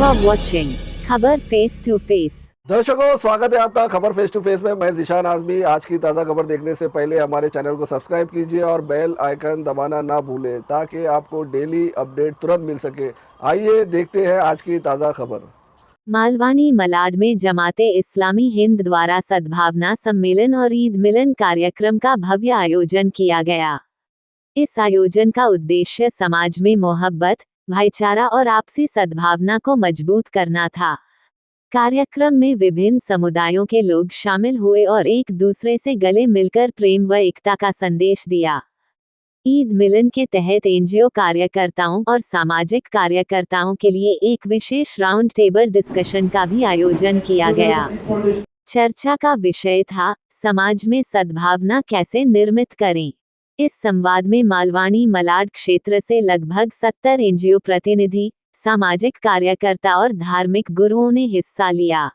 are watching खबर face to face. दर्शकों, स्वागत है आपका खबर फेस टू फेस में। मैं ज़ीशान आज़मी। आज की ताज़ा खबर देखने से पहले हमारे चैनल को सब्सक्राइब कीजिए और बेल आइकन दबाना ना भूलें ताकि आपको डेली अपडेट तुरंत मिल सके। आइए देखते हैं आज की ताज़ा खबर। मालवानी मलाड में जमाते इस्लामी हिंद द्वारा सद्भावना सम्मेलन और ईद मिलन कार्यक्रम का भव्य आयोजन किया गया। इस आयोजन का उद्देश्य समाज में मोहब्बत, भाईचारा और आपसी सद्भावना को मजबूत करना था। कार्यक्रम में विभिन्न समुदायों के लोग शामिल हुए और एक दूसरे से गले मिलकर प्रेम व एकता का संदेश दिया। ईद मिलन के तहत एनजीओ कार्यकर्ताओं और सामाजिक कार्यकर्ताओं के लिए एक विशेष राउंड टेबल डिस्कशन का भी आयोजन किया गया। चर्चा का विषय था, समाज में सद्भावना कैसे निर्मित करें। इस संवाद में मालवानी मलाड क्षेत्र से लगभग 70 एनजीओ प्रतिनिधि, सामाजिक कार्यकर्ता और धार्मिक गुरुओं ने हिस्सा लिया।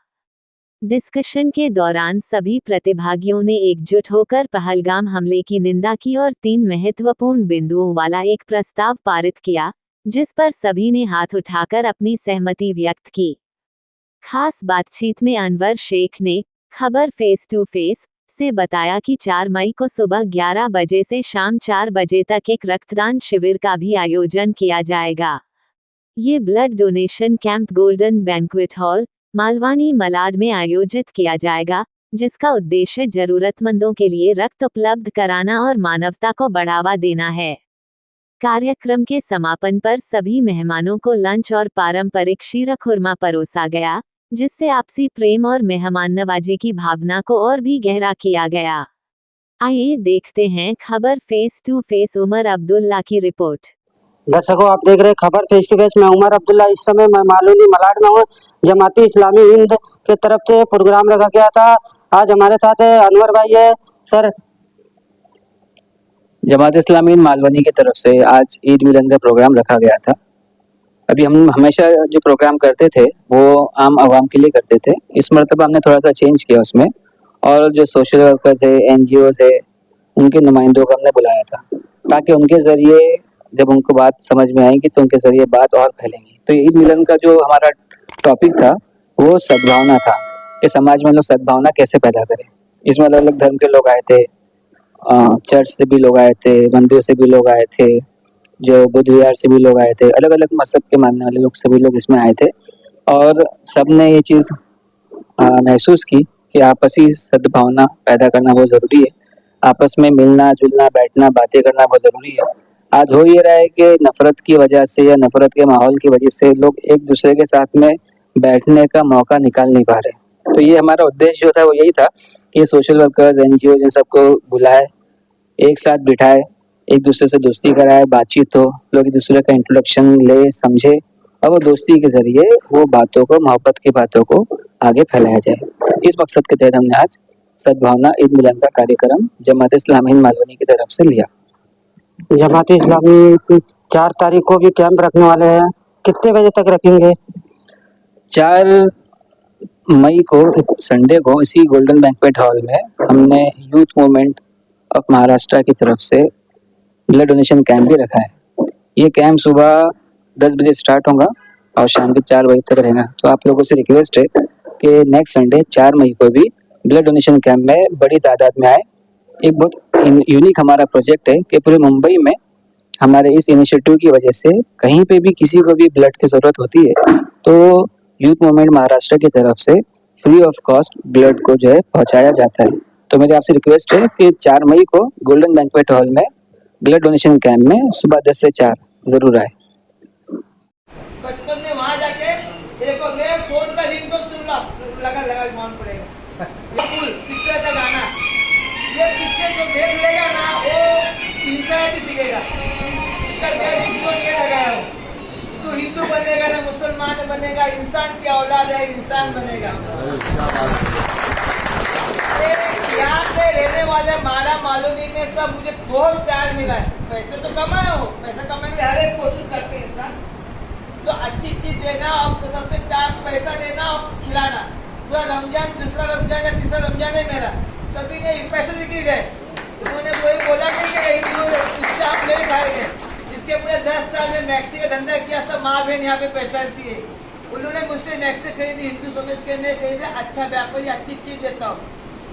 डिस्कशन के दौरान सभी प्रतिभागियों ने एकजुट होकर पहलगाम हमले की निंदा की और 3 महत्वपूर्ण बिंदुओं वाला एक प्रस्ताव पारित किया, जिस पर सभी ने हाथ उठाकर अपनी सहमति व्यक्त की। खास बातचीत में अनवर शेख ने खबर फेस टू फेस से बताया कि 4 मई को सुबह 11 बजे से शाम 4 बजे तक एक रक्तदान शिविर का भी आयोजन किया जाएगा। ये blood donation camp golden banquet hall, Malvani Malad में आयोजित किया जाएगा, जिसका उद्देश्य जरूरतमंदों के लिए रक्त उपलब्ध कराना और मानवता को बढ़ावा देना है। कार्यक्रम के समापन पर सभी मेहमानों को लंच और पारंपरिक शीरा खुरमा परोसा गया, जिससे आपसी प्रेम और मेहमान नवाजी की भावना को और भी गहरा किया गया। आइए देखते हैं खबर face to face Omar Abdullah की रिपोर्ट। दर्शकों, आप देख रहे हैं खबर फेस टू फेस में उमर अब्दुल्ला। इस समय मैं मालवानी मलाड में हूँ। जमाती इस्लामी हिंद की तरफ से प्रोग्राम रखा गया था। आज हमारे साथ अनवर भाई है। सर, जमात इस्लामी हिंद मालवानी की तरफ से आज ईद मिलन का प्रोग्राम रखा गया था। अभी हम हमेशा जो प्रोग्राम करते थे वो आम आवाम के लिए करते थे। इस मरतबा हमने थोड़ा सा चेंज किया उसमें, और जो सोशल वर्कर्स है, एनजीओ है, उनके नुमाइंदों को हमने बुलाया था ताकि उनके ज़रिए जब उनको बात समझ में आएगी तो उनके ज़रिए बात और फैलेंगी। तो ईद मिलन का जो हमारा टॉपिक था वो सद्भावना था कि समाज में लोग सद्भावना कैसे पैदा करें। इसमें अलग अलग धर्म के लोग आए थे, चर्च से भी लोग आए थे, मंदिर से भी लोग आए थे, जो बुद्ध विहार से भी लोग आए थे, अलग अलग मजहब के मानने वाले लोग सभी लोग इसमें आए थे। और सब ने ये चीज़ महसूस की कि आपसी सद्भावना पैदा करना बहुत ज़रूरी है। आपस में मिलना जुलना, बैठना, बातें करना बहुत ज़रूरी है। आज हो ये रहा है कि नफ़रत की वजह से या नफ़रत के माहौल की वजह से लोग एक दूसरे के साथ में बैठने का मौका निकाल नहीं पा रहे। तो ये हमारा उद्देश्य जो था वो यही था कि सोशल वर्कर्स, एनजीओ इन सबको बुलाए, एक साथ बिठाए, एक दूसरे से दोस्ती कराए, बातचीत हो, लोग एक दूसरे का इंट्रोडक्शन ले, समझे, और वो दोस्ती के ज़रिए वो बातों को, मोहब्बत की बातों को आगे फैलाया जाए। इस मकसद के तहत हमने आज सद्भावना ईद मिलन का कार्यक्रम जमात इस्लामी हिंद मालवानी की तरफ से लिया। जमाती इस्लामी 4 तारीख को भी कैंप रखने वाले हैं। कितने बजे तक रखेंगे? 4 मई को संडे को इसी गोल्डन बैंक्वेट हॉल में हमने यूथ मूवमेंट ऑफ महाराष्ट्र की तरफ से ब्लड डोनेशन कैंप भी रखा है। ये कैंप सुबह 10 बजे स्टार्ट होगा और शाम के 4 बजे तक रहेगा। तो आप लोगों से रिक्वेस्ट है कि नेक्स्ट संडे 4 मई को भी ब्लड डोनेशन कैंप में बड़ी तादाद में आए। एक बहुत यूनिक हमारा प्रोजेक्ट है कि पूरे मुंबई में हमारे इस इनिशिएटिव की वजह से कहीं पे भी किसी को भी ब्लड की ज़रूरत होती है तो यूथ मूवमेंट महाराष्ट्र की तरफ से फ्री ऑफ कॉस्ट ब्लड को जो है पहुंचाया जाता है। तो मेरी आपसे रिक्वेस्ट है कि 4 मई को गोल्डन बैंक्वेट हॉल में ब्लड डोनेशन कैंप में सुबह 10 से 4 ज़रूर आए। बचपन में वहाँ जाके देखो, मेरे फोन का रिंगटोन सुन लगा मालूम पड़ेगा। ये पिक्चर का गाना, ये पिक्चर जो देख लेगा ना वो इंसानियत ही सीखेगा। इसका क्या रिंगटोन ये लगाया हो, तू हिंदू बनेगा ना मुसलमान बनेगा, इंसान की औलाद है, इंसान बनेगा। यहाँ से रहने वाले मारा मालूमी में सब मुझे बहुत प्यार मिला है। पैसे तो कमाए हो, पैसा कमाने की हर एक कोशिश करते हैं इंसान, तो अच्छी चीज देना, आपको सबसे प्यार पैसा देना और खिलाना। पूरा रमजान, दूसरा रमजान या तीसरा रमजान है मेरा, सभी ने पैसे लेके गए। उन्होंने वही बोला कि इससे आप नहीं खाएंगे। इसके पूरे 10 साल में मैक्सी का धंधा किया, सब माँ बहन यहाँ पे पहचानती है। उन्होंने मुझसे मैक्से खरीदी, हिंदू समझ के नहीं खरीदे, अच्छा व्यापारी, अच्छी चीज देता हूँ,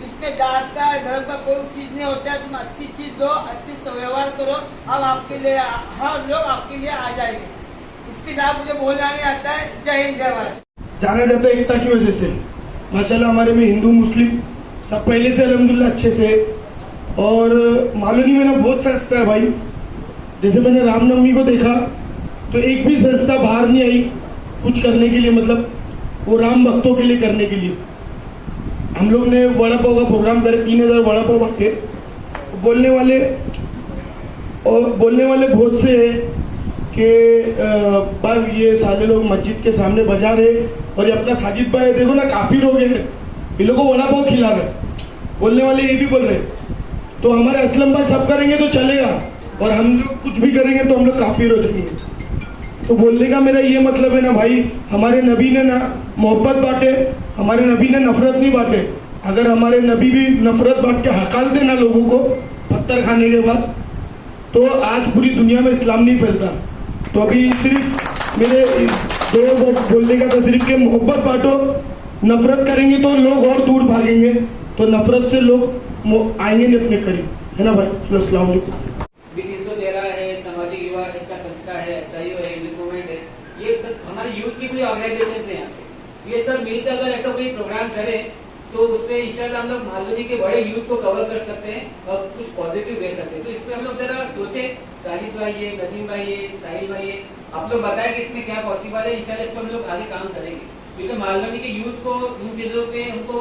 इसमें जात का धर्म का कोई चीज नहीं होता है, तुम अच्छी चीज दो, अच्छी से व्यवहार करो, अब आपके लिए हर लोग आपके लिए आ जाएंगे। इसके साथ मुझे बोलना नहीं आता है। जय हिंद जय भारत। जाना जाता है एकता की वजह से। माशाल्लाह हमारे में हिंदू मुस्लिम सब पहले से अल्हम्दुलिल्लाह अच्छे से। और मालूनी में ना बहुत संस्था है भाई, जैसे मैंने रामनवमी को देखा तो एक भी संस्था बाहर नहीं आई कुछ करने के लिए, मतलब वो राम भक्तों के लिए करने के लिए। हम लोग ने वड़ा पाव का प्रोग्राम करे, 3000 वड़ा पाव बांटे। बोलने वाले बहुत से हैं कि भाई ये सारे लोग मस्जिद के सामने बजा रहे और ये अपना साजिद भाई देखो ना काफिर हो गए हैं, इन लोगों को वड़ा पाव खिला रहे। बोलने वाले ये भी बोल रहे, तो हमारे असलम भाई सब करेंगे तो चलेगा और हम लोग कुछ भी करेंगे तो हम लोग काफिर हो जाएंगे। तो बोलने का मेरा ये मतलब है ना भाई, हमारे नबी ने ना मोहब्बत बांटे, हमारे नबी ने नफरत नहीं बांटे। अगर हमारे नबी भी नफरत बांट के हकाल देना लोगों को पत्थर खाने के बाद, तो आज पूरी दुनिया में इस्लाम नहीं फैलता। तो अभी सिर्फ मेरे दो वर्ड बोलने का था सिर्फ कि मोहब्बत बांटो, नफरत करेंगे तो लोग और दूर भागेंगे, तो नफरत से लोग आएंगे नहीं अपने करीब, है ना भाई। अस्सलाम वालेकुम। विनिसो दे रहा है, सामाजिक युवा का संस्था है, एसआईओ है, यूथ मूवमेंट है, ये सब हमारे यूथ की पूरी ऑर्गेनाइजेशन है यहाँ पे। ये सब मिलकर अगर ऐसा कोई प्रोग्राम करे तो उसमें इंशाल्लाह हम लोग मालूनी के बड़े यूथ को कवर कर सकते हैं और कुछ पॉजिटिव दे सकते हैं। तो इसमें हम लोग जरा सोचे, साहिद भाई है, नदीम भाई है, साहिल भाई है, आप लोग बताएं कि इसमें क्या पॉसिबल है। इंशाल्लाह इस पर हम लोग आगे काम करेंगे, क्योंकि मालूनी के यूथ को इन चीजों पे उनको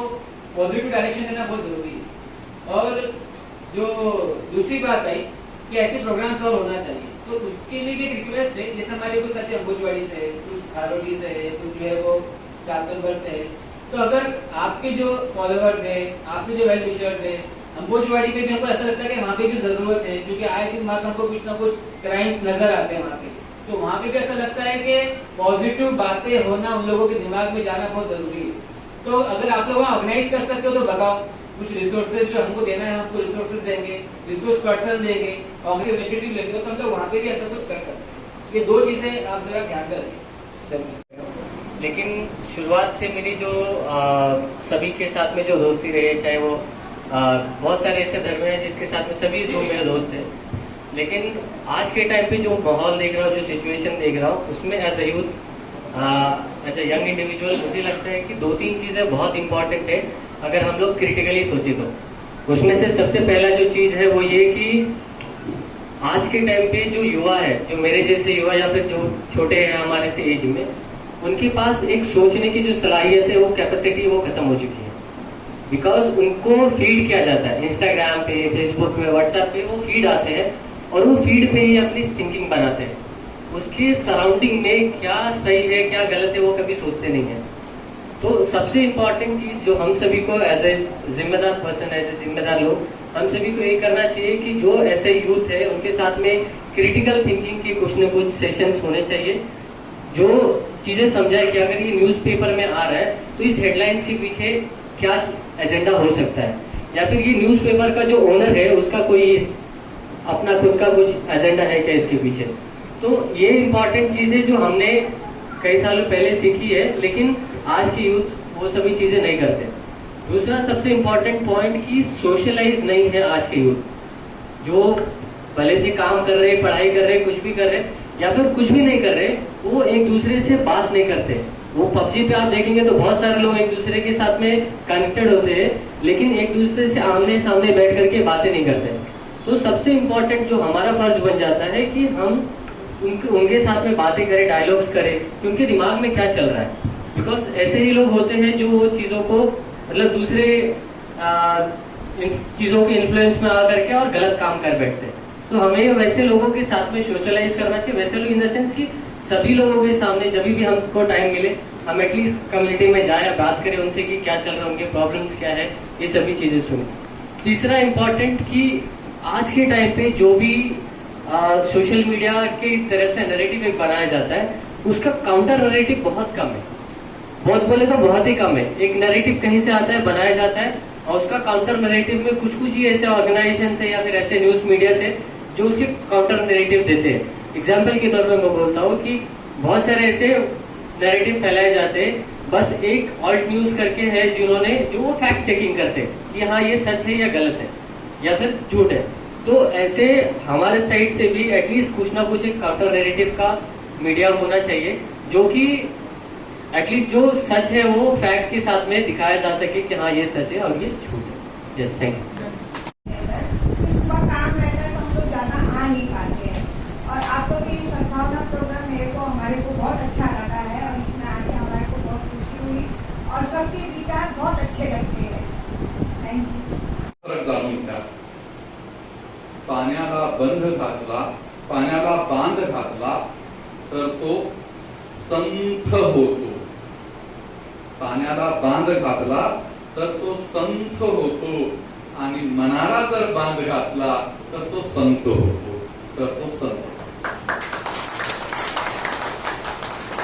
पॉजिटिव डायरेक्शन देना बहुत जरूरी है। और जो दूसरी बात आई कि ऐसे प्रोग्राम्स और होना चाहिए, तो उसके लिए भी एक रिक्वेस्ट है। जैसे हमारे कुछ साथी अंबुजवाड़ी से है, कुछ आरोडी से है, कुछ जो है वो सातनबर से है। तो अगर आपके जो फॉलोअर्स है, आपके जो वेल विशर्स है, अंबुजवाड़ी पे भी हमको ऐसा लगता है कि वहाँ पे भी जरूरत है, क्योंकि आए दिन वहाँ हमको कुछ ना कुछ क्राइम्स नजर आते हैं वहाँ पे। तो वहाँ पे भी ऐसा लगता है कि पॉजिटिव बातें होना उन लोगों के दिमाग में जाना बहुत जरूरी है। तो अगर आप लोग वहाँ ऑर्गेनाइज कर सकते हो तो बताओ, कुछ रिसोर्सेज जो हमको देना है हमको रिसोर्सेज देंगे, रिसोर्स पर्सन देंगे, कांग्रेस इनिशिएटिव लेंगे, तो हम लोग वहाँ पे भी ऐसा कुछ कर सकते हैं। ये दो चीजें आप जरा ध्यान रखें। लेकिन शुरुआत से मेरी जो सभी के साथ में जो दोस्ती रही है, चाहे वो बहुत सारे ऐसे धर्म हैं जिसके साथ में सभी लोग मेरे दोस्त हैं, लेकिन आज के टाइम पे जो माहौल देख रहा हूँ, जो सिचुएशन देख रहा हूँ, उसमें as a youth, as a young individual मुझे लगता है कि 2-3 चीज़ें बहुत इंपॉर्टेंट है अगर हम लोग क्रिटिकली सोचे तो। उसमें से सबसे पहला जो चीज़ है वो ये कि आज के टाइम पे जो युवा है, जो मेरे जैसे युवा या फिर जो छोटे हैं हमारे से एज में, उनके पास एक सोचने की जो सलाहियत है, वो कैपेसिटी वो खत्म हो चुकी है। बिकॉज उनको फीड किया जाता है इंस्टाग्राम पे, फेसबुक पे, व्हाट्सएप पे, वो फीड आते हैं और वो फीड पे ही अपनी थिंकिंग बनाते हैं। उसके सराउंडिंग में क्या सही है क्या गलत है वो कभी सोचते नहीं है। तो सबसे इम्पोर्टेंट चीज जो हम सभी को एज ए जिम्मेदार पर्सन, एज ए जिम्मेदार लोग, हम सभी को ये करना चाहिए कि जो ऐसे यूथ है उनके साथ में क्रिटिकल थिंकिंग के कुछ न कुछ सेशंस होने चाहिए, जो चीजें समझाए कि अगर ये न्यूज़पेपर में आ रहा है तो इस हेडलाइंस के पीछे क्या एजेंडा हो सकता है, या फिर ये न्यूज़पेपर का जो ओनर है उसका कोई अपना खुद का कुछ एजेंडा है क्या इसके पीछे। तो ये इम्पोर्टेंट चीजें जो हमने कई सालों पहले सीखी है, लेकिन आज के यूथ वो सभी चीजें नहीं करते। दूसरा सबसे इम्पोर्टेंट पॉइंट कि सोशलाइज नहीं है आज के यूथ, जो भले से काम कर रहे, पढ़ाई कर रहे, कुछ भी कर रहे, या फिर कुछ भी नहीं कर रहे, वो एक दूसरे से बात नहीं करते। वो पबजी पे आप देखेंगे तो बहुत सारे लोग एक दूसरे के साथ में कनेक्टेड होते हैं, लेकिन एक दूसरे से आमने सामने बैठ करके बातें नहीं करते। तो सबसे इम्पोर्टेंट जो हमारा फर्ज बन जाता है कि हम उनके साथ में बातें करें, डायलॉग्स करें कि उनके दिमाग में क्या चल रहा है। बिकॉज ऐसे ही लोग होते हैं जो वो चीज़ों को मतलब दूसरे चीज़ों के इन्फ्लुएंस में आ करके और गलत काम कर बैठते हैं। तो हमें वैसे लोगों के साथ में सोशलाइज करना चाहिए। वैसे लोग इन द सेंस कि सभी लोगों के सामने जब भी हमको टाइम मिले हम एटलीस्ट कम्युनिटी में जाए, बात करें उनसे कि क्या चल रहा है, उनके प्रॉब्लम्स क्या है, ये सभी चीज़ें सुने। तीसरा इम्पॉर्टेंट कि आज के टाइम पे जो भी सोशल मीडिया की तरफ से नैरेटिव एक बनाया जाता है, उसका काउंटर नैरेटिव बहुत कम है। बहुत बोले तो बहुत ही कम है। एक नैरेटिव कहीं से आता है, बनाया जाता है, और उसका काउंटर नैरेटिव में कुछ कुछ ही ऐसे ऑर्गेनाइजेशन से या फिर ऐसे न्यूज मीडिया से जो उसके काउंटर नैरेटिव देते हैं। एग्जाम्पल के तौर पर मैं बोलता हूँ कि बहुत सारे ऐसे नैरेटिव फैलाए जाते हैं। बस एक ऑल्ट न्यूज करके है जिन्होंने जो वो फैक्ट चेकिंग करते हैं कि हाँ ये सच है या गलत है या फिर झूठ है। तो ऐसे हमारे साइड से भी एटलीस्ट कुछ ना कुछ एक काउंटर नैरेटिव का मीडिया होना चाहिए, जो कि एटलीस्ट जो सच है वो फैक्ट के साथ में दिखाया जा सके कि हाँ ये सच है और ये झूठ है। Yes, thank you. सुबह काम रहता है तो हम लोग ज़्यादा आ नहीं पाते हैं, और आप लोग की सद्भावना प्रोग्राम हमारे को बहुत अच्छा लगा है, और इसमें आके हमारे को बहुत खुशी हुई और सबके विचार बहुत अच्छे लगते हैं। Thank you. फरक जाणून घ्या। पाण्याला बंध घातला, पाण्याला बांध घातला तर तो संथ होतो। पाण्याला बांध घातला तर तो संथ होतो, आणि मनाला जर बांध घातला तर तो संत होतो, तर तो संत होतो।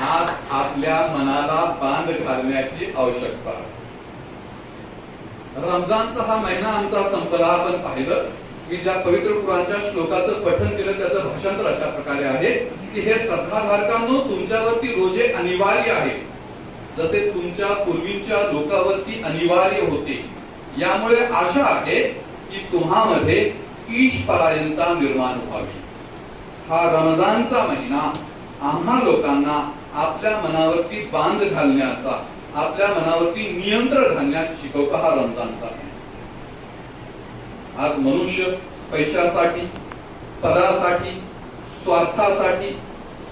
आज आपल्या मनाला बांध घालण्याची आवश्यकता आहे। रमजानचा हा महिना आमचा संपला। आपण पाहिलं की ज्या पवित्र कुराणच्या श्लोकाचं पठण केलं त्याचं भाषांतर अशा प्रकारे आहे की हे श्रद्धाधारकांनो, तुमच्यावरती रोजे अनिवार्य आहे, जसे तुमच्या पूर्वीच्या लोकांवरती अनिवार्य होते। यामुळे आशा आहे की तुम्हामध्ये ईशपरायणता निर्माण व्हावी। हा रमजानचा महिना आम्हा लोकांना आपल्या मनावरती बांध घालण्याचा, आपल्या मनावरती नियंत्रण घालण्यास शिकवता हा रमजानचा महिना। आज मनुष्य पैशासाठी, पदासाठी, स्वार्थासाठी,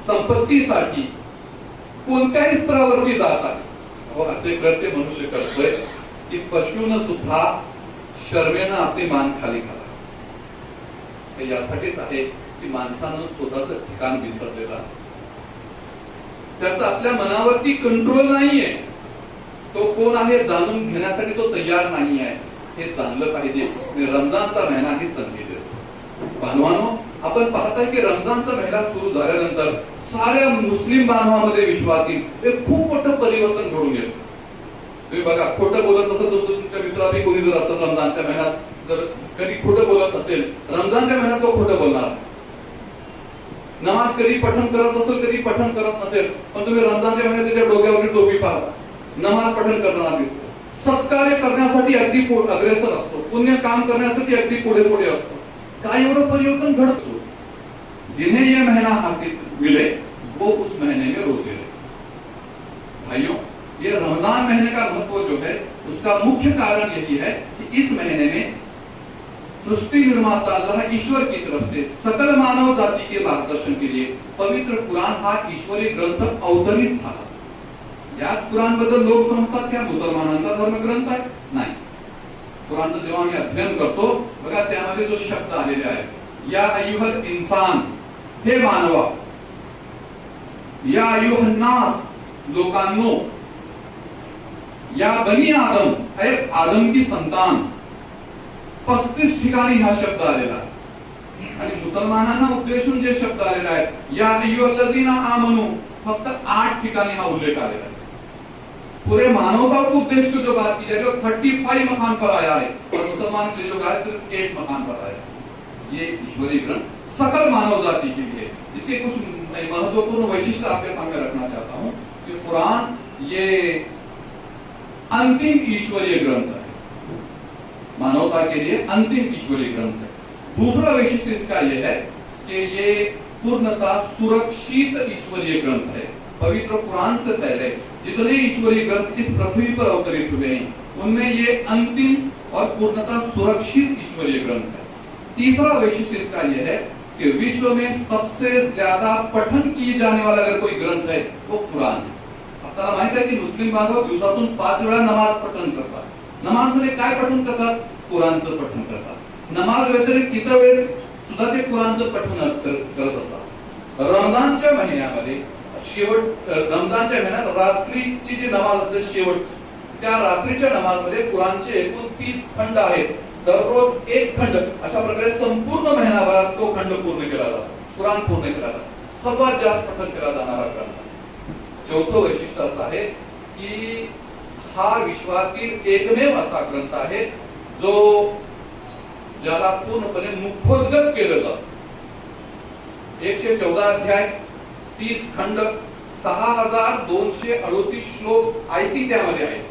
संपत्तीसाठी कोणत्याही स्तरावरती जातात। असे कृत्य मनुष्य करतोय की पशून सुद्धा शर्मेनं आपली मान खाली घाला। हे यासाठीच आहे की माणसानं स्वतःचं ठिकाण विसरलेलं आहे, त्याचा आपल्या मनावरती कंट्रोल नाहीये। तो कोण आहे जाणून घेण्यासाठी तो तयार नाही आहे, हे जाणलं पाहिजे। रमजानचा महिना ही संधी देतो। बांधवांनो, आपण पाहताय की रमजानचा महिना सुरू झाल्यानंतर साऱ्या मुस्लिम बांधवांमध्ये विश्वातील एक खूप मोठं परिवर्तन घडून येतं। तुम्ही बघा, खोटं बोलत असेल तर तुमच्या मित्राने कोणी जर असेल रमजानच्या महिन्यात जर कधी खोटं बोलत असेल, रमजानच्या महिन्यात तो खोटं बोलणार। नमाज कधी पठण करत असेल, कधी पठण करत नसेल, पण तुम्ही रमजानच्या महिन्यात त्याच्या डोक्यावरती टोपी पाहता, नमाज पठण करताना दिसतो। सत्कार्य करण्यासाठी अगदी अग्रेसर असतो, पुण्य काम करण्यासाठी अगदी पुढे पुढे असतो। काय एवढं परिवर्तन घडतो? जिन्हें यह महीना हासिल मिले वो उस महीने में रोजे रहे। भाइयों, ये रमजान महीने का महत्व जो है उसका मुख्य कारण यही है कि इस महीने में सृष्टि निर्माता अल्लाह ईश्वर की तरफ से सकल मानव जाति के मार्गदर्शन के लिए पवित्र कुरान हा ईश्वरी ग्रंथ अवतरित झाला। याच कुरान बद्दल लोक समजतात की हा मुसलमानांचा धर्मग्रंथ आहे, नाही। कुरानचं जेव्हा आम्ही अध्ययन करतो बघा, त्यामध्ये जो शब्द आलेले आहे, या अय्युहल इंसान, हे मानवा, या अय्युहन नास, लोकांनो, या बनी आदम, हे आदम की संतान, 35 ठिकाणी हा शब्द आलेला आहे। आणि मुसलमानांना उद्देशून जे शब्द आलेले आहेत, या अय्युहल्लज़ीना आमनू, फक्त 8 ठिकाणी हा उल्लेख आलेला है। पूरे मानवता को उद्देश्य को जो बात की जाए, 35 मकान पर आया है, और मुसलमान के लिए जो कहा सिर्फ 8 मकान पर आया है। ये ईश्वरीय ग्रंथ सकल मानव जाति के लिए। इसके कुछ महत्वपूर्ण वैशिष्ट्य आपके सामने रखना चाहता हूं कि कुरान ये अंतिम ईश्वरीय ग्रंथ है, मानवता के लिए अंतिम ईश्वरीय ग्रंथ है। दूसरा वैशिष्ट्य इसका यह है कि ये पूर्णतः सुरक्षित ईश्वरीय ग्रंथ है। पवित्र कुरान से पहले जितने ईश्वरीय ग्रंथ इस पृथ्वी पर अवतरित हुए हैं, उनमें ये अंतिम और पूर्णतः सुरक्षित ईश्वरीय ग्रंथ है। तीसरा वैशिष्ट्य इसका यह है कि विश्व में सबसे ज्यादा पठन किए जाने वाला अगर कोई ग्रंथ है वो कुरान है। आपल्याला माहित आहे की मुस्लिम बांधव दिवसातून 5 वेळा नमाज पठण करतात। नमाज मध्ये काय पठण करतात? कुरानचं पठण करतात। नमाज व्यतिरिक्त इतर वेळ सुद्धा ते कुरानचं पठण करत असतात। रमजानच्या महिन्यामध्ये रमजानच्या महिन्यात रात्रीची जी नमाज असते शेवटची, त्या रात्रीच्या नमाजमध्ये कुरानचे एकूण 30 खंड आहेत। दररोज एक खंड, अशा प्रकारे संपूर्ण महिनाभरात तो खंड पूर्ण केला जातो, कुरान पूर्ण केला जातो। सर्वात जास्त पठण केला जाणारा ग्रंथ। चौथं वैशिष्ट्य असं आहे की हा विश्वातील एकमेव असा ग्रंथ आहे जो ज्याला पूर्णपणे मुखोद्गत केलं जातं। 114 अध्याय, 30 खंड, 6238 श्लोक आयती त्यामध्ये आहेत.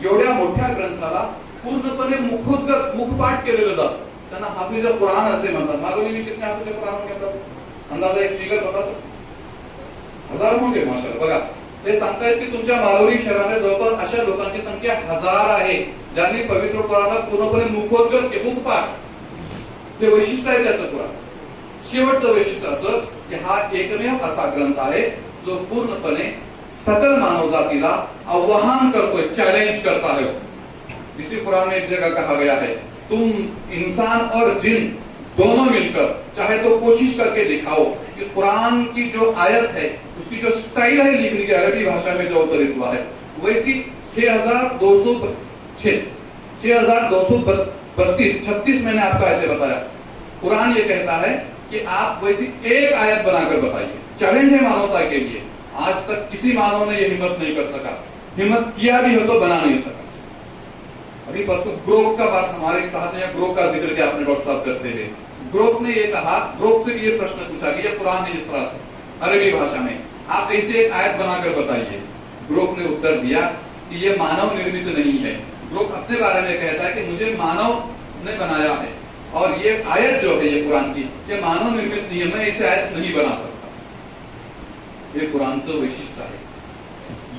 एवढ्या मोठ्या ग्रंथाला पूर्णपणे मुखपाठ केलेलं जातं. त्यांना हाफिज कुराण असे म्हणतात. मालवणी में कितने हाफिज कुराण होंगे? अंदाजा एक फिगर बता सकते? 1000 होंगे माशाल्लाह. बघा ते सांगतायत की तुमच्या मालवणी शहरामध्ये जवळपास अशा लोकांची संख्या 1000 आहे ज्यांनी पवित्र कुराणला पूर्णपणे मुखपाठ, ते वैशिष्ट्य आहे त्याचं कुराण. शेवटचं वैशिष्ट्य असं की हा एकमेव असा ग्रंथ आहे जो पूर्णपणे सकल मानव जातीला आव्हान करतोय, चैलेंज करता है. इसी कुरान में एक जगह कहा गया है, तुम इंसान और जिन दोनों मिलकर चाहे तो कोशिश करके दिखाओ कि कुरान की जो आयत है उसकी जो स्टाइल है लिखने की अरबी भाषा में जो अवतरित हुआ है वैसी 6232 मैंने आपको आयतें बताया. कुरान ये कहता है कि आप वैसी एक आयत बनाकर बताइए. चैलेंज है मानवता के लिए. आज तक किसी मानव ने यह हिम्मत नहीं कर सका. हिम्मत किया भी हो तो बना नहीं सका. अभी परसों ग्रोक का बात हमारे साथ में, ग्रोक का जिक्र किया आपने डॉक्टर साहब करते हुए. ग्रोक ने ये कहा, ग्रोक से भी ये प्रश्न पूछा गया कुरान ने जिस तरह से अरबी भाषा में आप ऐसे एक आयत बनाकर बताइए. ग्रोक ने उत्तर दिया कि ये मानव निर्मित नहीं है. ग्रोक अपने बारे में कहता है कि मुझे मानव ने बनाया है और ये आयत जो है ये कुरान की, ये मानव निर्मित नहीं है, मैं इसे आयत नहीं बना सकता. हे कुरानचं वैशिष्ट्य आहे.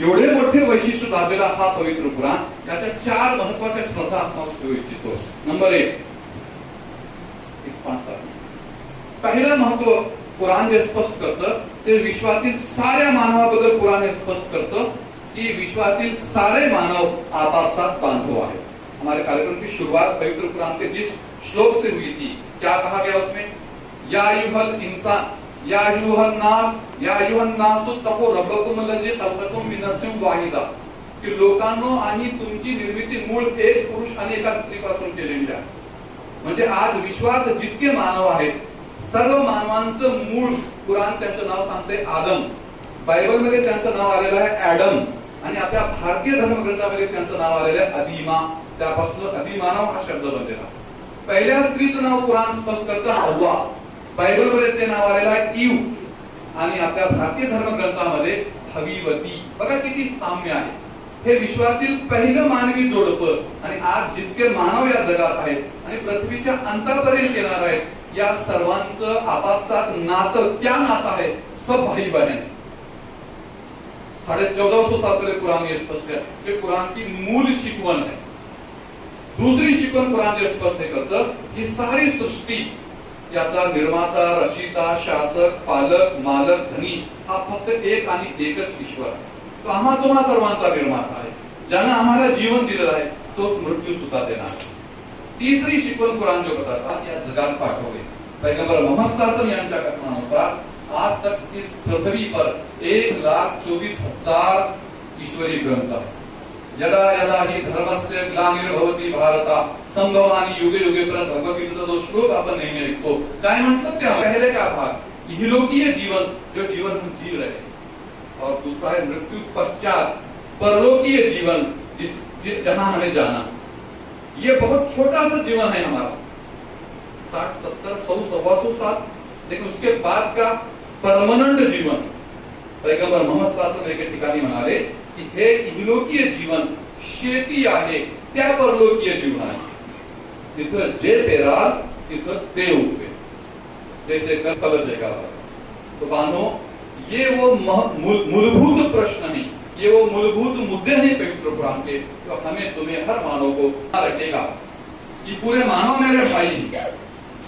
एवढे मोठे वैशिष्ट्य लाभलेला हा पवित्र कुराण, याच्या 4 महत्वाच्या स्पर्धा आपण ठेवू इच्छितो. नंबर 1, पहिला महत्व कुरान जे स्पष्ट करतं ते विश्वातील साऱ्या मानवाबद्दल कुरान हे स्पष्ट करतं कि विश्वातील सारे मानव आपापसात बांधव आहे. हमारे कार्यक्रम की शुरुआत पवित्र कुरान के जिस श्लोक से हुई थी, क्या कहा गया उसमें? या अय्युहल इंसान या अय्युहन नास तको रब्बकुम अल्लज़ी खलक़कुम मिन नफ्सिन वाहिदा. की लोकांनो, आणि तुमची निर्मिती मूळ एक पुरुष आणि एका स्त्रीपासून केलेली आहे. म्हणजे आज विश्वात जितके मानव आहेत सर्व मानवांचं मूळ कुरान त्यांचं नाव सांगते आदम. बायबल मध्ये त्यांचं नाव आलेलं आहे ऍडम आणि आपल्या भारतीय धर्मग्रंथामध्ये त्यांचं नाव आलेलं आहे अदिमा. त्यापासून अधिमानव हा शब्द बनलेला. पहिल्या स्त्रीचं नाव कुरान स्पष्ट करतं हव्वा. बायबल मध्ये ते नाव आलेलं आहे ईव आणि आपल्या भारतीय धर्मग्रंथामध्ये हवीवती. बघा किती साम्य आहे. हे विश्वातील पहिलं मानवी जोडपं आणि आज जितके मानव या जगात आहेत आणि पृथ्वीच्या अंतरापर्यंत येणार आहेत, या सर्वांचं आपापसात नातं क्या नातं आहे? सब भाई बहन. 1450 साल पहले कुरान ये स्पष्ट है कि कुरान की मूल शिकवण है. दूसरी शिकवण कुरान जे स्पष्ट करतं की सारी सृष्टी याचा निर्माता, रचिता, शासक, पालक, मालक, धनी हा फक्त एक आणि एकच ईश्वर आहे. तो आम्हा तुम्हा सर्वांचा निर्माता आहे. ज्यानं आम्हाला जीवन दिलेलं आहे तो मृत्यू सुद्धा देणार. तीसरी शिकवण कुरान जो बताता या जगात पाठवले. पैगंबर मोहम्मद सल्लल्लाहु यांच्या कथनानुसार आज तक इस पृथ्वी पर 1,24,000 ईश्वरी ग्रंथ है. यदा यदा ही धर्मस्य ग्लानिर्भवति भारता संभवानी युगे युगे पर भगवद्गीतेचा जो श्लोक आपण नेहमी ऐकतो, काय म्हटलं त्या पहले का भाग इहलोकीय जीवन, जो जीवन हम जी रहे हैं, और दूसरा है मृत्यु पश्चात परलोकीय जीवन, जहां हमें जाना. ये बहुत छोटा सा जीवन है हमारा, 60, 70, 100, 125 साल, लेकिन उसके बाद का परमनंट जीवन. पैगंबर मोहम्मद सल्लल्लाहु अलैहि वसल्लम ठिकाणी म्हणाले की हे इहलोकीय जीवन शेती आहे त्या परलोकीय जीवनात. तिथं जे पेराल तिथं ते उगवे, जैसे कल देगा. तो बानो, ये वो मूलभूत प्रश्न नहीं, ये वो मूलभूत मुद्दे नहीं पवित्र कुरान के, तो हमें तुम्हें हर मानव को रखेगा कि पूरे मानव मेरे भाई,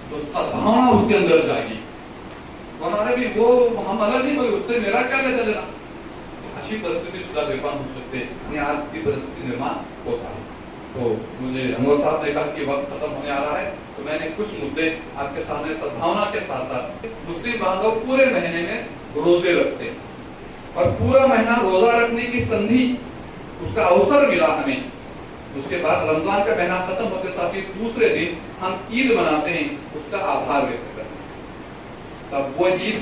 तो सद्भावना उसके अंदर जाएगी. होणारे भी वो हम अलग ही, बोले उससे मेरा क्या लेता देना. अशी परिस्थिती सुद्धा निर्माण होऊ शकते आणि आज ती परिस्थिती निर्माण होत आहे. तो मुझे अनवर साहब ने कहा कि वक्त खत्म होने आ रहा है, तो मैंने कुछ मुद्दे आपके सामने सद्भावना के साथ साथ. मुस्लिम बांधव पूरे महीने में रोजे रखते हैं और पूरा महीना रोजा रखने की संधि, उसका अवसर मिला हमें. उसके बाद रमजान का महीना खत्म होते साथ ही दूसरे दिन हम ईद मनाते हैं, उसका आभार व्यक्त करते हैं. तब वो ईद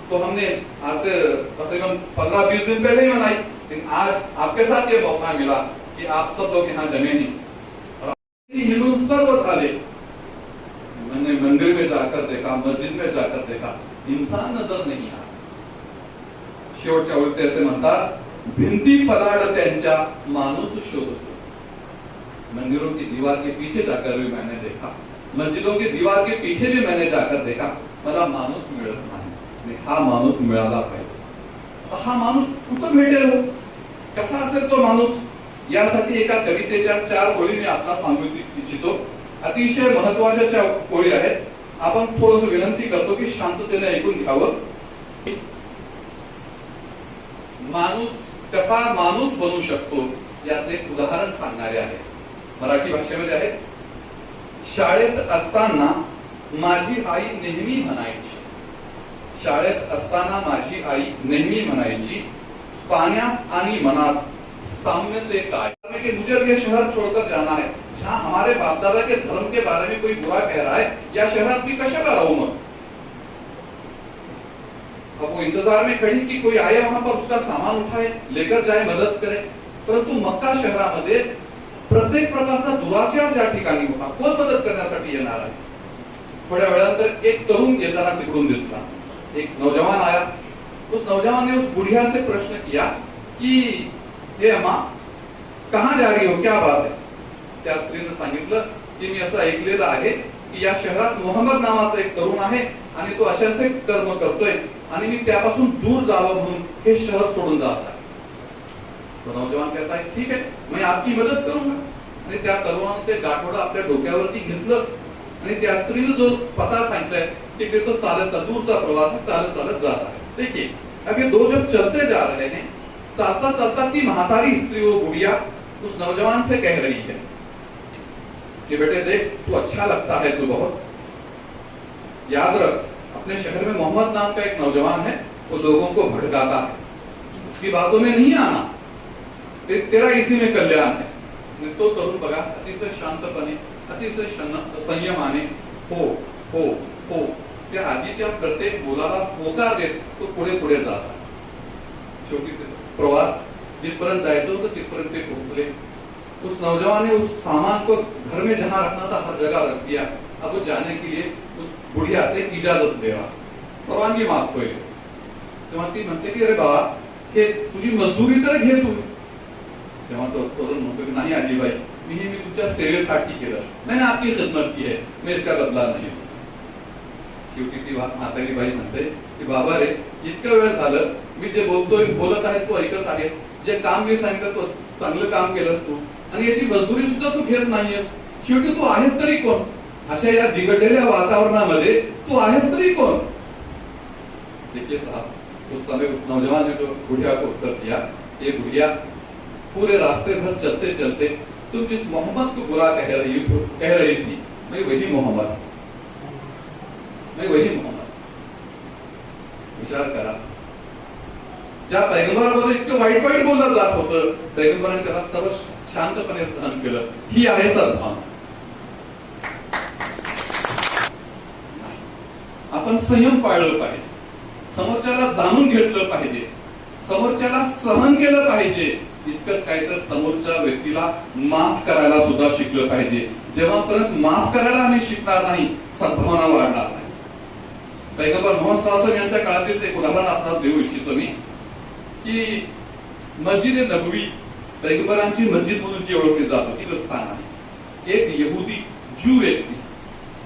तो हमने आज से तकरीबन 15-20 दिन पहले ही मनाई, लेकिन आज आपके साथ ये मौका मिला कि आप सब लोग यहाँ जमे हैं. हिंदू सर्व झाले. मैंने मंदिर में जाकर देखा, मस्जिद में जाकर देखा, इंसान नजर नहीं आया. शेवटच्या ओळीत असे म्हणतात, भिंती पलाड त्यांच्या माणूस शोधतो, मंदिरों की दीवार के पीछे जाकर भी मैंने देखा, मस्जिदों की दीवार के पीछे भी मैंने जाकर देखा, मला माणूस मिळत नाही, हा माणूस मिळाला पाहिजे। हा माणूस कुठं भेटेल हो, कसा असेल तो माणूस, यासाठी एका कवितेच्या 4 ओळी मी आपला सांगू इच्छितो। अतिशय महत्वाच्या ओळी आहेत, आपण थोडस विनंती करतो की शांततेने ऐकून घ्यावं। माणूस कसा माणूस बनू शकतो याचे एक उदाहरण सांगणारे आहे, मराठी भाषेमध्ये आहे। शाळेत असताना माझी आई नेहमी म्हणायची, शाळेत असताना माझी आई नेहमी म्हणायची, पाण्यात आणि मनात साम्य ते काय, कि मुझे ये शहर छोड़कर जाना है जहां हमारे बाप दादा के धर्म के बारे में कोई बुरा कह रहा है, या शहरात मी कशाला राहू मग। अब वो इंतजार में खड़ी कि कोई आए वहां पर उसका सामान उठाए, लेकर जाए, मदद करे, परंतु मक्का शहरामध्ये प्रत्येक प्रकारचा दुराचार ज्या ठिकाणी होता, कोण मदत करण्यासाठी येणार आहे। थोड्या वेळानंतर एक तरुण येताना तिकडून दिसला, एक नौजवान आया। उस नौजवान ने उस बुढ़िया से प्रश्न किया कि हे अम्मा, कहां जा रही हो, क्या बात है। त्या स्त्रीने सांगितलं की मी असं ऐकलेलं आहे की या शहरात मोहम्मद नावाचा एक तरुण आहे आणि तो असे असे कर्म करतोय आणि मी त्यापासून दूर जावं म्हणून हे शहर सोडून जात आहे। तो नौजवान कहता है, ठीक है, मैं आपकी मदद करूंगा। आणि त्या तरुणाने ते गाठोडं आपल्या डोक्यावरती घेतलं आणि त्या स्त्रीने जो पता सांगितलाय तिकडे तो चालत दूरचा प्रवास चालत चालत जात आहे। देखिए, अब ये दो जब चलते जा रहे हैं, चलता चलता ती महातारी स्त्री वो बुढ़िया उस नौजवान से कह रही है कि बेटे देख, तू अच्छा लगता है, तू बहुत, याद रख अपने शहर में मोहम्मद नाम का एक नौजवान है, वो लोगों को भड़काता है, उसकी बातों में नहीं आना, तेरा इसी में कल्याण है। तो तरुण बघा अतिशय शांतपणे, अतिशय संयमाने हो हो हो त्या आजीच्या प्रत्येक बोलाला होकार देत तो पुढे पुढे जाता। शेवटी प्रवास जिथपर्यंत जायचं होतं तिथपर्यंत ते पोहोचले। उस नौजवान ने उस सामान को घर में जहां रखना था हर जगह रख दिया। अब वो जाने के लिए उस बुढ़िया से इजाजत दे रहा, परवानगी मागतोय। तेव्हा ती म्हणते की अरे बाबा, हे तुझी मजदुरी तर घे तू। तेव्हा तो तरुण म्हणतो की नाही आजीबाई, मी तुमच्या सेवेसाठी केलं, मैंने आपकी खिदमत की है, मैं इसका बदला नहीं। शेवटी ती म्हातारी बाई म्हणते की बाबा रे, इतकं वेळ झालं, मी जे बोलत आहे तू ऐकत आहेस, जे काम मी सांगितलं तो चांगलं काम केलंस तू, आणि याची मजदुरी सुद्धा तू घेत नाहीयेस। शेवटी तू आहेस तरी कोण, अशा या बिघडलेल्या वातावरणामध्ये तू आहेस तरी कोण। देखिए साहब, उस समय उस नौजवान ने जो बुढ़िया को उत्तर दिया, ये बुढ़िया पूरे रास्ते भर चलते चलते तुम जिस मोहम्मद को बुरा कह रही थी, मैं वही मोहम्मद, मैं वही मोहम्मद। विचार करा, ज्या पैगंबराबद्दल इतकं वाईट वाईट बोललं जात होतं, पैगंबरांनी त्याला सर्व शांतपणे सहन केलं। ही आहे सद्भावना। आपण संयम पाळलं पाहिजे, समोरच्याला जाणून घेतलं पाहिजे, समोरच्याला सहन केलं पाहिजे। इतकंच काय तर समोरच्या व्यक्तीला माफ करायला सुद्धा शिकलं पाहिजे। जेव्हापर्यंत माफ करायला आम्ही शिकणार नाही, सद्भावना वाढणार नाही। पैगंबर मोहम्मद सल्लल्लाहु अलैहि वसल्लम यांच्या काळातील एक उदाहरण आपल्याला देऊ इच्छितो मी, की मस्जिद नबवी पैगंबरांची मस्जिद म्हणून जी ओळखली जात होती, तिथं स्थान आहे। एक यहुदी ज्यू व्यक्ती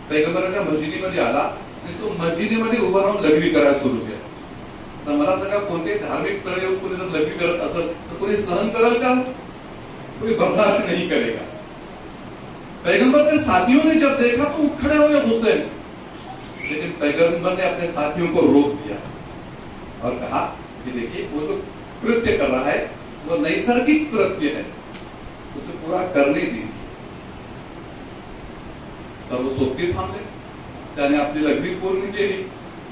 पैगंबरांच्या मस्जिदीमध्ये आला आणि तो मस्जिदीमध्ये उभा राहून लघवी करायला सुरू केला। तर मला सांगा, कोणते धार्मिक स्थळ येऊन कोणी जर लघवी करत असेल तर कोणी सहन करेल का? कोई बर्दाश्त नहीं करेगा। पैगंबर के साथियों ने जब देखा तो खड़े हो गए गुस्से में, लेकिन पैगंबर ने अपने साथियों को रोक दिया और कहा कि देखिए, वो जो कृत्य कर रहा है वो नैसर्गिक कृत्य है, उसे पूरा करने दीजिए। सर्व सोबती थांबले, त्याने आपली लघवी पूर्ण केली।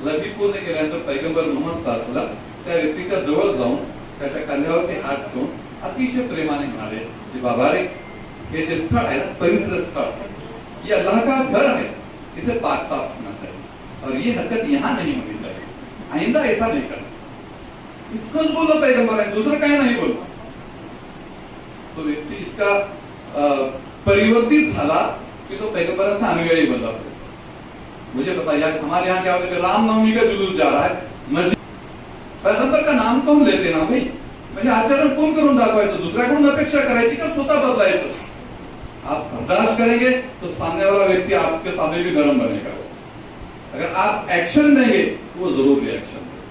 लघवी पूर्ण केल्यानंतर पैगंबर मोहम्मद सल्लल्लाहु अलैहि वसल्लम त्या व्यक्तीच्या जवळ जाऊन त्याच्या खांद्यावरती हात ठेवून अतिशय प्रेमाने म्हणाले की बाबा रे, हे जे स्थळ आहे ना, पवित्र स्थळ, ये अल्लाह का घर है, इसे पाक साफ होना चाहिए और ये हरकत यहाँ नहीं होनी चाहिए, आइंदा ऐसा नहीं करना। इतकंच बोललं पैगंबराने, दुसरं काही नाही बोललं। तो व्यक्ती इतका परिवर्तित झाला कि तो पैगंबराचा अनुयायी बनला। मुझे पता है हमारे यहाँ क्या होता है, रामनवमी का जुलूस जा रहा है, मस्जिद पैगंबर का नाम कोण लेते ना भाई, म्हणजे आचरण कोण करून दाखवायचं, दुसऱ्याकडून अपेक्षा करायची का स्वतः बदलायचं? आप बर्दाश्त करेंगे तो सामने वाला व्यक्ति आपके सामने भी गरम बनेगा। अगर आप एक्शन देंगे तो वो जरूर रिएक्शन देगा।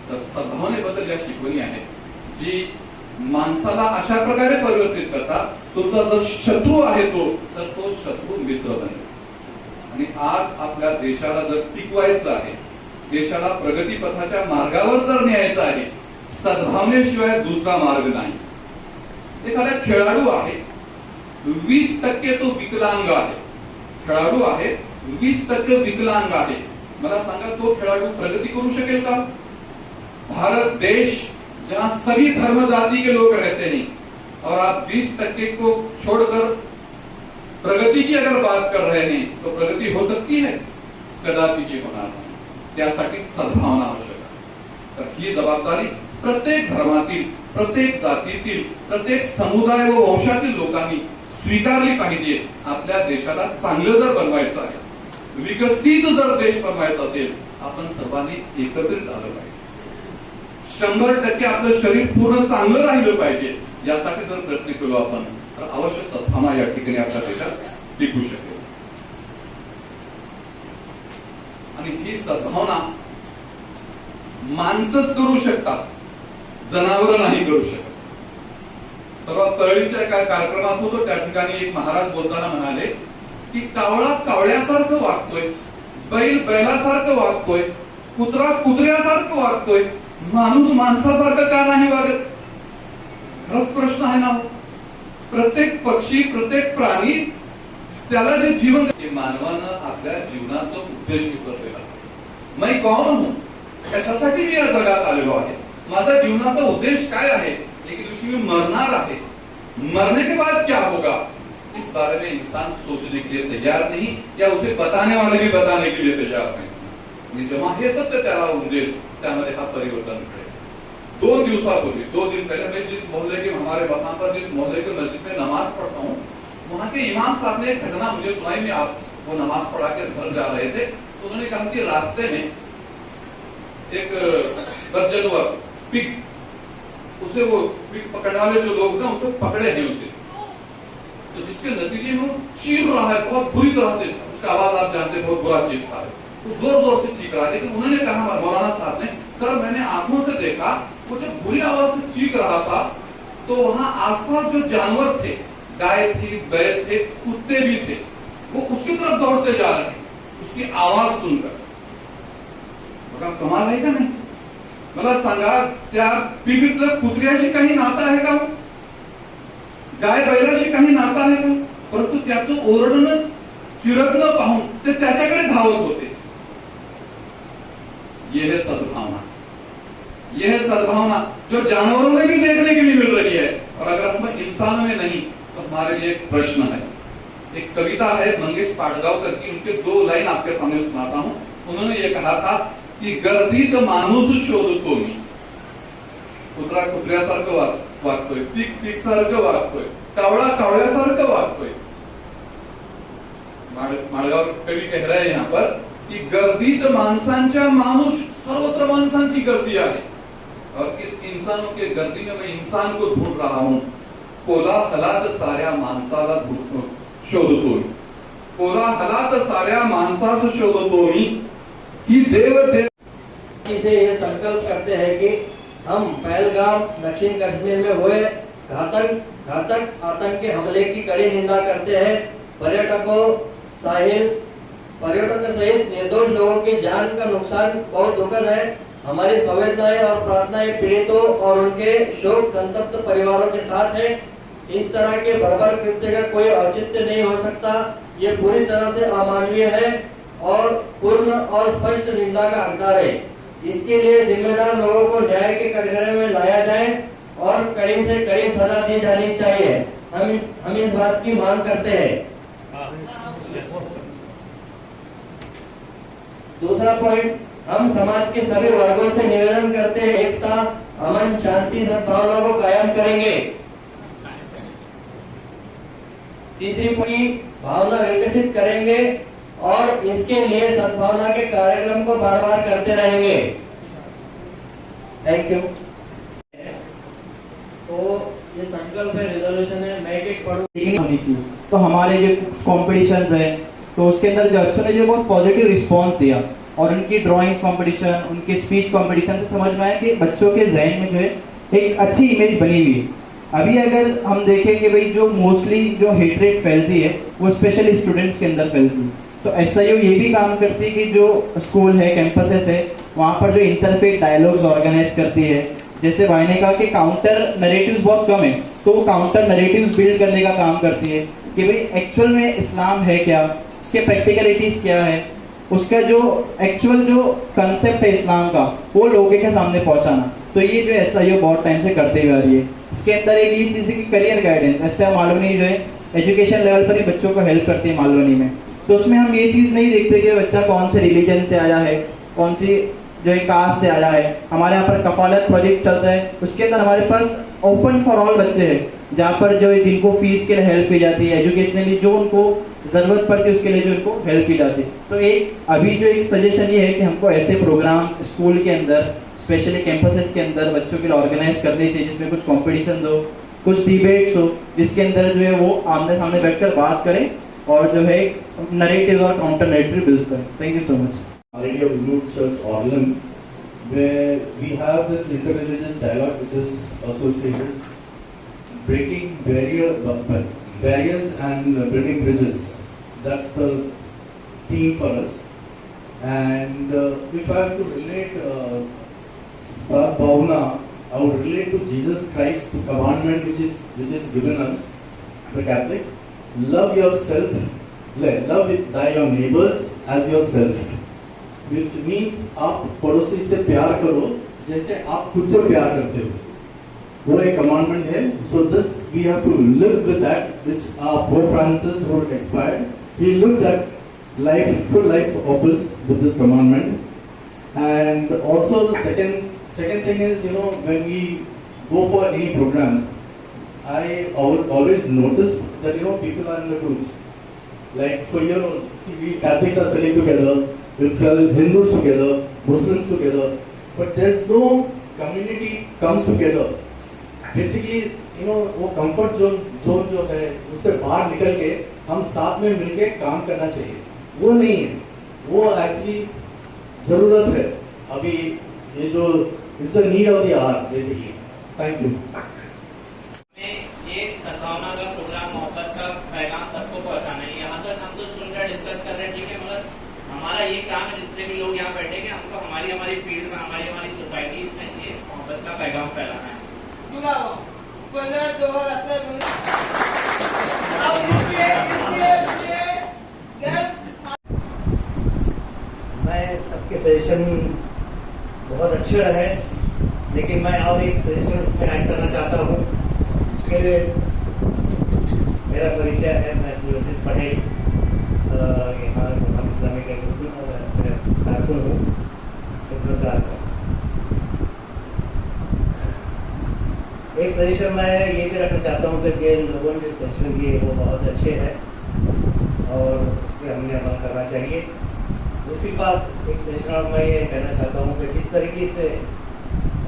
तर सद्भावनेबद्दल या शिकवणी आहे जी माणसाला अशा प्रकारे परिवर्तित करतात, तुमचा जर शत्रू आहे तो, तर तो शत्रू मित्र बनेल। आणि आज आपल्या देशाला जर टिकवायचं आहे, देशाला प्रगती पथाच्या मार्गावर जर न्यायचं आहे, सद्भावनेशिवाय दुसरा मार्ग नाही। एखादा खेळाडू आहे, 20% तो विकलांग आहे, खेळाडू आहे 20% विकलांग आहे, मला सांगा तो खेळाडू प्रगती करू शकेल का? भारत देश जहां सभी धर्म जाति के लोग रहते हैं और आप 20% को छोड़कर प्रगति की अगर बात कर रहे हैं तो प्रगति हो सकती है? कदापि ही होणार नाही। त्यासाठी सद्भावना आवश्यक आहे। तर ही जबाबदारी प्रत्येक धर्मातील, प्रत्येक जातीतील, प्रत्येक समुदाय व वंशातील लोकांनी स्वीकारली पाहिजे। आपल्या देशाला चांगलं जर बनवायचं आहे, विकसित जर देश बनवायचा असेल, आपण सर्वांनी एकत्रित आलं पाहिजे। 100% आपलं शरीर पूर्ण चांगलं राहिलं पाहिजे, यासाठी जर प्रयत्न केलो आपण तर अवश्य सद्भावना या ठिकाणी आपल्या देशात टिकू शकेल। आणि ही सद्भावना माणसंच करू शकतात, जनावर नाही करू शकत। परवा परळीच्या एका कार्यक्रमात होतो, त्या ठिकाणी एक महाराज बोलताना म्हणाले की कावळा कावळ्यासारखं वागतोय, बैल बैलासारखं वागतोय, कुत्रा कुत्र्यासारखं वागतोय, माणूस माणसासारखं का नाही वागत? खरंच प्रश्न आहे ना। प्रत्येक पक्षी, प्रत्येक प्राणी त्याला जे जीवन, मानवानं आपल्या जीवनाचा उद्देश विसरलेला आहे। मैं कौन हूं, कशासाठी मी या जगात आलेलो आहे, माझा जीवनाचा उद्देश काय आहे, एक दिवशी मी मरणार आहे, मरने के बाद क्या होगा, इस बारे में इंसान सोचने के लिए तैयार नहीं, या उसे बताने वाले भी बताने के लिए तैयार नहीं। जेव्हा हे सत्य त्याला उमजेल त्यामध्ये हा परिवर्तन घडेल। 2 दिवसापूर्वी, 2 दिन पहले मैं जिस मोहल्ले के, हमारे वहां पर जिस मोहल्ले के मस्जिद में नमाज पढ़ता हूँ, वहां के इमाम साहब ने एक घटना मुझे सुनाई। मैं आप वो नमाज पढ़ा कर घर जा रहे थे, तो उन्होंने कहा कि रास्ते में एक बदजनवर पिग, उसे वो पिग पकड़ने वाले जो लोग ना उसे पकड़े हैं उसे, तो जिसके नतीजे में वो चीख रहा है बहुत बुरी तरह से, उसका आवाज आप जानते हैं बहुत बुरा चीख रहा है, वो जोर जोर से चीख रहा है। लेकिन उन्होंने कहा मौलाना साहब ने, सर मैंने आंखों से देखा वो जब बुरी आवाज से चीख रहा था तो वहां आसपास जो जानवर थे, गाय थी, बैल थे, कुत्ते भी थे, वो उसकी तरफ दौड़ते जा रहे हैं उसकी आवाज सुनकर। बघा कमाल आहे का नाही? मला सांगा त्या पिगीचं कुत्र्याशी काही नातं आहे का? गाय बैलाशी काही नातं आहे का? परंतु त्याचं ओरडणं, चिरकणं पाहून ते त्याच्याकडे धावत होते। यह है सद्भावना, यह है सद्भावना जो जानवरों में भी देखने के लिए मिल रही है, और अगर हम इंसानों में नहीं तो हमारे लिए एक प्रश्न है। एक कविता है मंगेश पाडगावकर की, उनके 2 लाइन आपके सामने सुनाता हूं। उन्होंने ये कहा था की गर्दीत माणूस शोधतो मी, कुत्रा कुत्र्यासारखं वागतोय, पीक पीकसारखं वागतोय, कावळा कावळ्यासारखं वागतोय। माळगाव कवी कह रहे हैं यहाँ पर कि गर्दीत माणसांच्या माणूस, सर्वत्र माणसांची गर्दी आहे, और इस इंसानों के गर्दी में मैं इंसान को ढूंढ रहा हूँ। कोलाहलात साऱ्या माणसाला शोधतो, कोलाहलात साऱ्या माणसाला शोधतो मी, ही देव से ये संकल्प करते हैं कि हम पहलगाम दक्षिण कश्मीर में हुए घातक आतंकी हमले की कड़ी निंदा करते हैं। पर्यटकों सहित निर्दोष लोगों की जान का नुकसान बहुत दुखद है। हमारी संवेदनाएं और प्रार्थनाएं पीड़ितों और उनके शोक संतप्त परिवारों के साथ है। इस तरह के बर्बर कृत्य का कोई औचित्य नहीं हो सकता। ये पूरी तरह से अमानवीय है और पूर्ण और स्पष्ट निंदा का हकदार है। इसके लिए जिम्मेदार लोगों को न्याय के कटघरे में लाया जाए और कड़ी से कड़ी सजा दी जानी चाहिए। हम इस बात की मांग करते हैं। दूसरा पॉइंट, हम समाज के सभी वर्गों से निवेदन करते हैं, एकता, अमन, शांति, सद्भावना को कायम करेंगे। तीसरी पॉइंट, भावना विकसित करेंगे और इसके लिए सद्भावना के कार्यक्रम को बार बार करते रहेंगे। Thank you. तो ये संकल्प है, रिजोल्यूशन है, मैं एक पढ़ूं होनी चाहिए। तो हमारे जो कॉम्पिटिशन्स है तो उसके अंदर जो बच्चों ने जो बहुत पॉजिटिव रिस्पॉन्स दिया और उनकी ड्राइंग्स कंपटीशन, उनके स्पीच कंपटीशन से समझ में आया कि बच्चों के जहन में जो है एक अच्छी इमेज बनी हुई है। अभी अगर हम देखें कि भाई जो मोस्टली जो हेटरेट फैलती है वो स्पेशली स्टूडेंट्स के अंदर फैलती है, तो SIO ये भी काम करती है कि जो स्कूल है, कैंपसेस है, वहाँ पर जो इंटरफेथ डायलॉग्स ऑर्गेनाइज करती है। जैसे भाई ने कहा कि काउंटर नरेटिव्स बहुत कम है, तो वो काउंटर नरेटिव्स बिल्ड करने का काम करती है कि भाई एक्चुअल में इस्लाम है क्या, उसके प्रैक्टिकलिटीज क्या है, उसका जो एक्चुअल जो कंसेप्ट है इस्लाम का वो लोगों के सामने पहुंचाना। तो ये जो SIO बहुत टाइम से करते हुए आ रही है। इसके अंदर एक ये चीज़ है कि करियर गाइडेंस, SIO मालवनी जो है एजुकेशन लेवल पर ही बच्चों को हेल्प करती है मालवनी में। तो उसमें हम ये चीज़ नहीं देखते कि बच्चा कौन से रिलीजन से आया है, कौन सी जो है कास्ट से आया है। हमारे यहाँ पर कफालत प्रोजेक्ट चलता है, उसके अंदर हमारे पास ओपन फॉर ऑल बच्चे हैं, जहाँ पर जो है जिनको फीस के लिए हेल्प की जाती है, एजुकेशनली जो उनको ज़रूरत पड़ती है उसके लिए जो उनको हेल्प की जाती है। तो एक अभी जो एक सजेशन ये है कि हमको ऐसे प्रोग्राम स्कूल के अंदर, स्पेशली कैंपसेस के अंदर बच्चों के लिए ऑर्गेनाइज करने चाहिए, जिसमें कुछ कॉम्पिटिशन हो, कुछ डिबेट्स हो, जिसके अंदर जो है वो आमने सामने बैठकर बात करें और जो है नरेटिव और काउंटर नरेटिव बिल्ड करें। Thank you so much. Idea of Renewed Church Orland, where we have this interreligious dialogue which is associated breaking barriers and building bridges. That's the theme for us. And if I have to relate Sadbhavana, I would relate to Jesus Christ's commandment which is given us, the Catholics: love yourself, love your neighbors as yourself. Which means आप पड़ोसी से प्यार करो जैसे आप खुद से प्यार करते हो, वो एक कमांडमेंट है। So this we have to live with that which Pope Francis who expired, he lived that life, full life of his with this commandment. And also the second thing is, you know, when we go for any programs, I always noticed that, you know, people are in the groups. Like for you know, see, we Catholics are sitting together, we'll tell Hindus together, Muslims together, but there's no community comes together. Basically, you know, वो comfort zone जो है उससे बाहर निकल के हम साथ में मिलके काम करना चाहिए, वो नहीं है, वो एक्चुअली जरूरत है अभी, ये जो it's a need of the hour basically. Thank you. ये सद्भावना का प्रोग्राम, मोहब्बत का पैगाम सबको पहुंचाना है। यहाँ तक हम तो सुनकर डिस्कस कर रहे हैं, ठीक है, मगर हमारा ये काम है, जितने भी लोग यहाँ बैठे हैं, हमको हमारी फील्ड में, हमारी सोसाइटी में ये मोहब्बत का पैगाम फैलाना है। मैं सबके सजेशन बहुत अच्छे रहे, लेकिन मैं और एक सजेशन उसमें ऐड करना चाहता हूँ कि मेरा परिचय है, मैं जोशिस पटेल, यहाँ इस्लामिक कारकुन हूँ, एक सजेशन मैं ये भी रखना चाहता हूँ कि ये लोगों ने जो सजेशन दिए वो बहुत अच्छे हैं और इस पर हमने अमल करना चाहिए। दूसरी बात, एक सजेशन और मैं ये कहना चाहता हूँ कि जिस तरीके से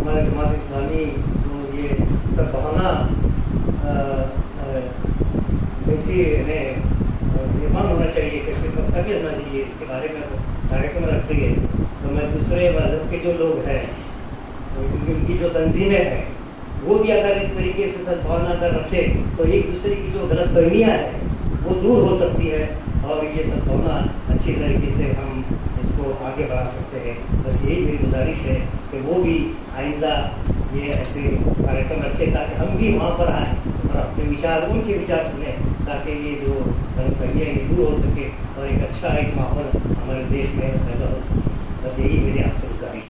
हमारे जमात इस्लामी जो ये सद्भावना कैसी निर्माण होना चाहिए, कैसे प्रस्तावित होना चाहिए, इसके बारे में कार्यक्रम रख रही है, तो मैं दूसरे मजहब के जो लोग हैं, उनकी जो तंजीमें हैं, वो भी अगर इस तरीके से सद्भावना अगर रखे तो एक दूसरे की जो गलतफहमियाँ हैं वो दूर हो सकती है और ये सद्भावना अच्छी तरीके से हम इसको आगे बढ़ा सकते हैं। बस यही मेरी गुजारिश है कि वो भी आइंदा ये ऐसे कार्यक्रम रखे ताकि हम भी वहाँ पर आएँ और अपने विचार, उनके विचार सुने, ताकि ये जो गलतफहमियाँ ये दूर हो सके और एक अच्छा एक माहौल हमारे देश में पैदा हो सके। बस यही मेरी आपसे गुजारिश।